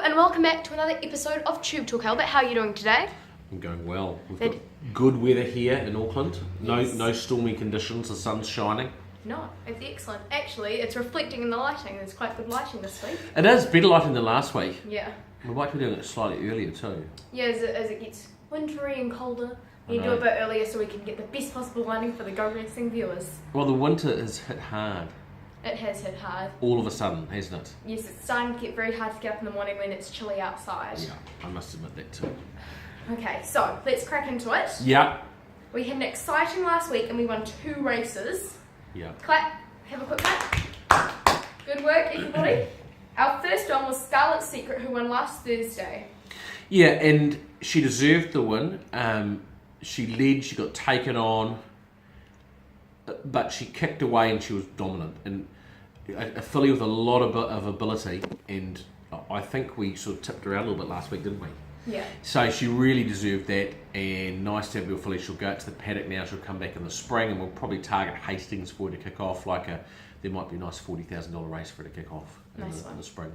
And welcome back to another episode of Tube Talk. Albert, how are you doing today? I'm going well. We've got good weather here in Auckland. Yes. No stormy conditions. The sun's shining. No, it's excellent. Actually, it's reflecting in the lighting. There's quite good lighting this week. It is better lighting than last week. Yeah. We might be doing it slightly earlier too. Yeah, as it gets wintry and colder, we I do know. a bit earlier so we can get the best possible lighting for the Go Racing viewers. Well, the winter has hit hard. It has hit hard. All of a sudden, hasn't it? Yes, it's starting to get very hard to get up in the morning when it's chilly outside. Yeah, I must admit that too. Okay, so let's crack into it. Yeah. We had an exciting last week and we won 2 races. Yeah. Clap. Have a quick clap. Good work, everybody. Our first one was Scarlet Secret, who won last Thursday. Yeah, and she deserved the win. She led, she got taken on, but she kicked away and she was dominant. And a filly with a lot of ability, and I think we sort of tipped her out a little bit last week, didn't we? Yeah. So she really deserved that, and nice to have your filly. She'll go out to the paddock now. She'll come back in the spring, and we'll probably target Hastings for her to kick off. There might be a nice $40,000 race for her to kick off in the spring.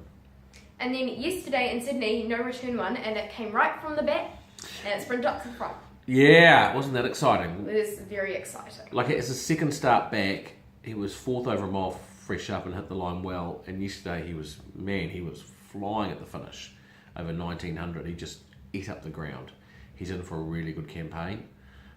And then yesterday in Sydney, No Return won, and it came right from the back, and it sprinted up to the front. Yeah, wasn't that exciting? It is very exciting. It's a second start back. He was fourth over a mile fresh up and hit the line well. And yesterday he was flying at the finish over 1900. He just ate up the ground. He's in for a really good campaign.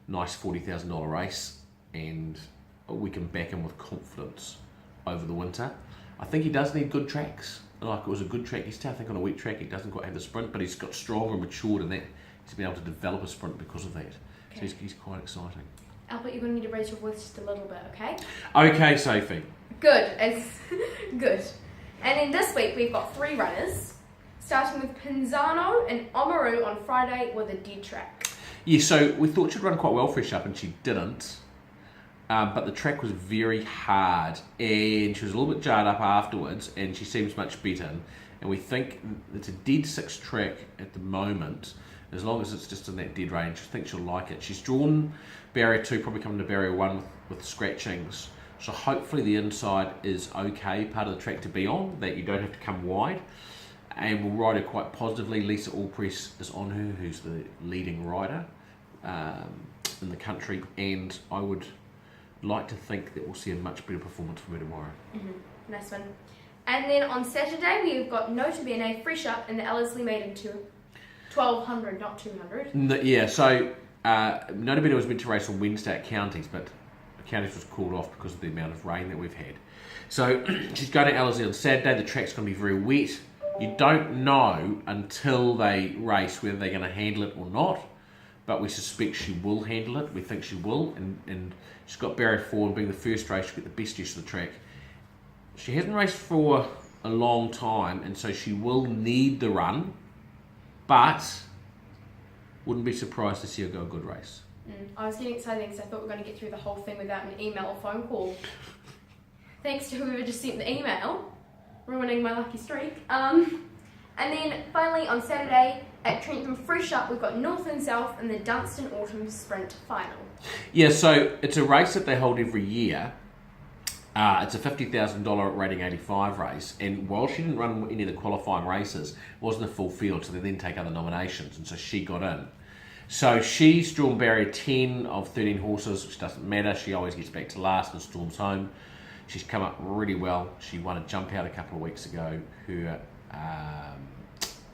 Nice $40,000 race, and we can back him with confidence over the winter. I think he does need good tracks. It was a good track yesterday. I think on a wet track he doesn't quite have the sprint, but he's got stronger and matured in that. He's been able to develop a sprint because of that. Okay. So he's quite exciting. Albert, you're going to need to raise your voice just a little bit, okay? Okay, Sophie. Good. Good. And then this week we've got 3 runners, starting with Pinzano and Oamaru on Friday with a dead track. Yeah, so we thought she'd run quite well fresh up, and she didn't. But the track was very hard, and she was a little bit jarred up afterwards, and she seems much better. And we think it's a dead 6 track at the moment. As long as it's just in that dead range, I think she'll like it. She's drawn barrier 2, probably coming to barrier 1 with scratchings. So hopefully the inside is okay, part of the track to be on, that you don't have to come wide. And we'll ride her quite positively. Lisa Allpress is on her, who's the leading rider in the country. And I would like to think that we'll see a much better performance from her tomorrow. Mm-hmm. Nice one. And then on Saturday we've got Nota Bene fresh up in the Ellerslie Maiden Tour. 1200, not 200. Yeah, so Nota Bene was meant to race on Wednesday at Counties, but Counties was called off because of the amount of rain that we've had. So she's going to Ellerslie on Saturday. The track's going to be very wet. You don't know until they race whether they're going to handle it or not, but we suspect she will handle it. We think she will, and she's got barrier 4, and being the first race, she'll get the best use of the track. She hasn't raced for a long time, and so she will need the run, but wouldn't be surprised to see her go a good race. I was getting excited because I thought we were going to get through the whole thing without an email or phone call. Thanks to whoever just sent the email, ruining my lucky streak. And then finally on Saturday at Trentham Fresh Up, we've got North and South in the Dunstan Autumn Sprint Final. Yeah, so it's a race that they hold every year. It's a $50,000 rating 85 race, and while she didn't run any of the qualifying races, it wasn't a full field, so they then take other nominations, and so she got in. So she's drawn barrier 10 of 13 horses, which doesn't matter. She always gets back to last and storms home. She's come up really well. She won a jump out a couple of weeks ago. Her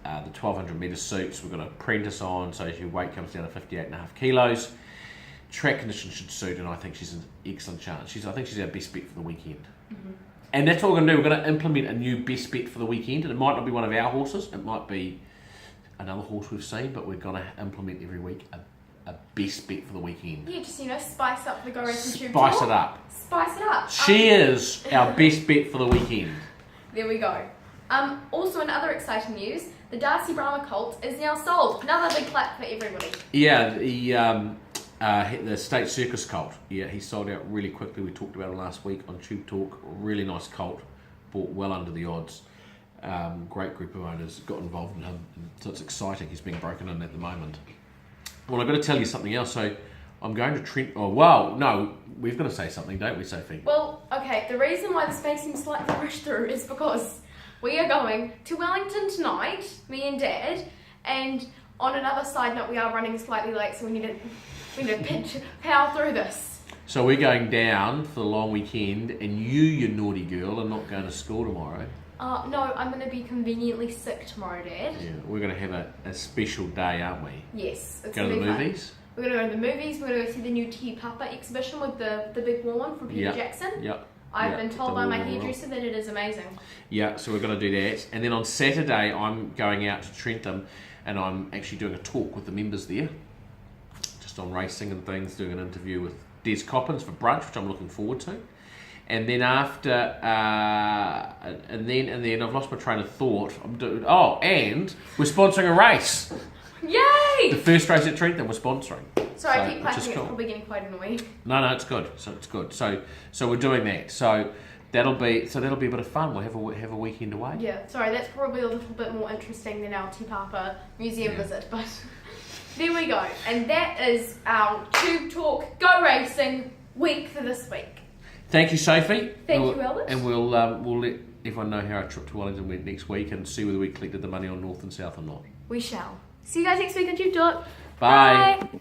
the 1200 metre suits. We've got an apprentice on, so her weight comes down to 58.5 kilos. Track conditions should suit, and I think she's an excellent chance. I think she's our best bet for the weekend. Mm-hmm. And that's what we're going to do. We're going to implement a new best bet for the weekend, and it might not be one of our horses. It might be another horse we've seen, but we're going to implement every week a best bet for the weekend. Yeah, just, spice up the Go Racing Tube Spice Tour. it up. Spice it up. She is our best bet for the weekend. There we go. Also in other exciting news, the Darcy Brahma Colt is now sold. Another big clap for everybody. Yeah, the State Circus colt. Yeah, he sold out really quickly. We talked about it last week on Tube Talk. Really nice colt. Bought well under the odds. Great group of owners got involved in him. So it's exciting. He's being broken in at the moment. Well, I've got to tell you something else. So I'm going to Trent... Oh, well, no. We've got to say something, don't we, Sophie? Well, okay. The reason why this may seem slightly rushed through is because We are going to Wellington tonight, me and Dad, and on another side note, we are running slightly late, so we need to power through this. So we're going down for the long weekend, and you naughty girl, are not going to school tomorrow. No, I'm going to be conveniently sick tomorrow, Dad. Yeah, we're going to have a special day, aren't we? Yes. It's Go to the gonna be movies? Fun. We're going to go to the movies, we're going to go see the new Te Papa exhibition with the big woman from Peter Jackson. Yep. I've been told by my hairdresser that it is amazing. Yeah, so we're going to do that. And then on Saturday, I'm going out to Trentham, and I'm actually doing a talk with the members there, just on racing and things, doing an interview with Des Coppins for brunch, which I'm looking forward to. And then after, and then I've lost my train of thought. And we're sponsoring a race. Yay! The first race at Trentham we're sponsoring. Sorry, I keep which is clapping. cool. It's probably getting quite annoying. No, it's good. So it's good. So we're doing that. So that'll be a bit of fun. We'll have a weekend away. Yeah, sorry, that's probably a little bit more interesting than our Te Papa museum visit, but there we go. And that is our Tube Talk Go Racing week for this week. Thank you, Sophie. Thank you, Albert. And we'll let everyone know how our trip to Wellington went next week, and see whether we collected the money on North and South or not. We shall. See you guys next week on Tube Talk. Bye.